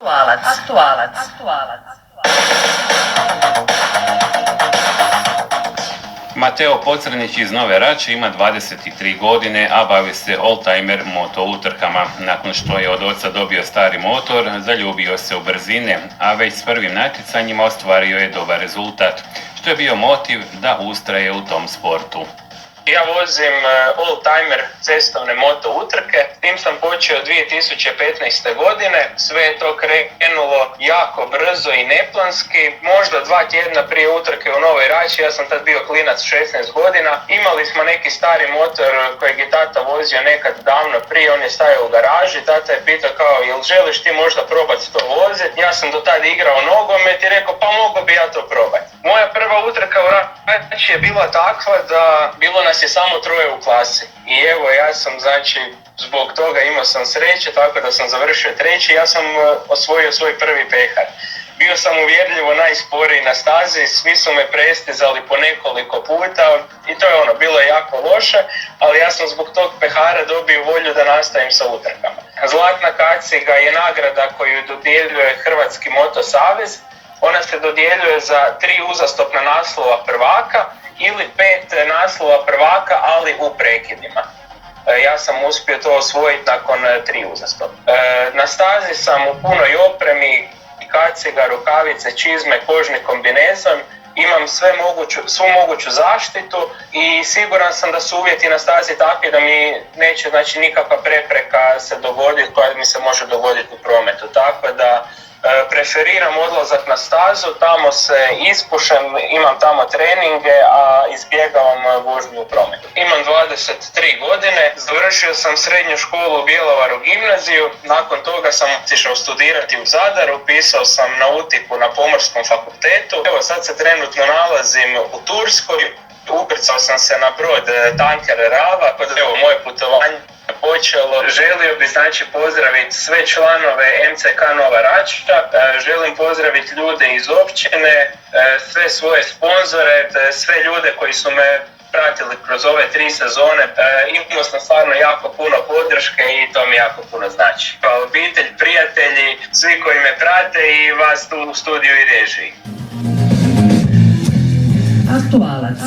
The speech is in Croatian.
Aktualac. Mateo Pocrnić iz Nove Rače ima 23 godine, a bavi se oldtimer moto utrkama. Nakon što je od oca dobio stari motor, zaljubio se u brzine, a već s prvim natjecanjima ostvario je dobar rezultat, što je bio motiv da ustraje u tom sportu. Ja vozim oldtimer cestovne moto utrke, tim sam počeo 2015. godine, sve je to krenulo jako brzo i neplanski, možda 2 tjedna prije utrke u Novoj Rači, ja sam tad bio klinac 16 godina, imali smo neki stari motor kojeg je tata vozio nekad davno prije, on je stajao u garaži, tata je pitao kao jel želiš ti možda probati to voziti, ja sam do tada igrao nogomet i rekao pa mogu bi ja to probati. Moja prva utrka u Rači je bila takva da bilo nas je samo 3 u klasi i evo ja sam znači zbog toga imao sam sreće tako da sam završio 3. Ja sam osvojio svoj prvi pehar. Bio sam uvjerljivo najsporiji na stazi, svi su me prestizali po nekoliko puta i to je bilo je jako loše, ali ja sam zbog tog pehara dobio volju da nastavim sa utrkama. Zlatna kaciga je nagrada koju dodjeljuje Hrvatski moto savez. Ona se dodjeljuje za 3 uzastopna naslova prvaka ili 5 naslova prvaka, ali u prekidima. Ja sam uspio to osvojiti nakon 3 uzastopna. Na stazi sam u punoj opremi, kaciga, rukavice, čizme, kožni kombinezon. Imam svu moguću zaštitu i siguran sam da su uvjeti na stazi takvi da mi neće nikakva prepreka se dogoditi koja mi se može dogoditi u prometu. Tako da preferiram odlazak na stazu, tamo se ispušem, imam tamo treninge, a izbjegavam vožnju u prometu. Imam 23 godine, završio sam srednju školu u Bjelovaru gimnaziju, nakon toga sam otišao studirati u Zadar, upisao sam nautiku na Pomorskom fakultetu. Evo sad se trenutno nalazim u Turskoj, ukrcao sam se na brod tanker Rava, evo moje putovanje počelo. Želio bih pozdraviti sve članove MCK Nova Rača, želim pozdraviti ljude iz općine, sve svoje sponzore, sve ljude koji su me pratili kroz ove 3 sezone. Imao sam stvarno jako puno podrške i to mi jako puno znači. Obitelj, prijatelji, svi koji me prate i vas tu u studiju i režiji. Aktualac.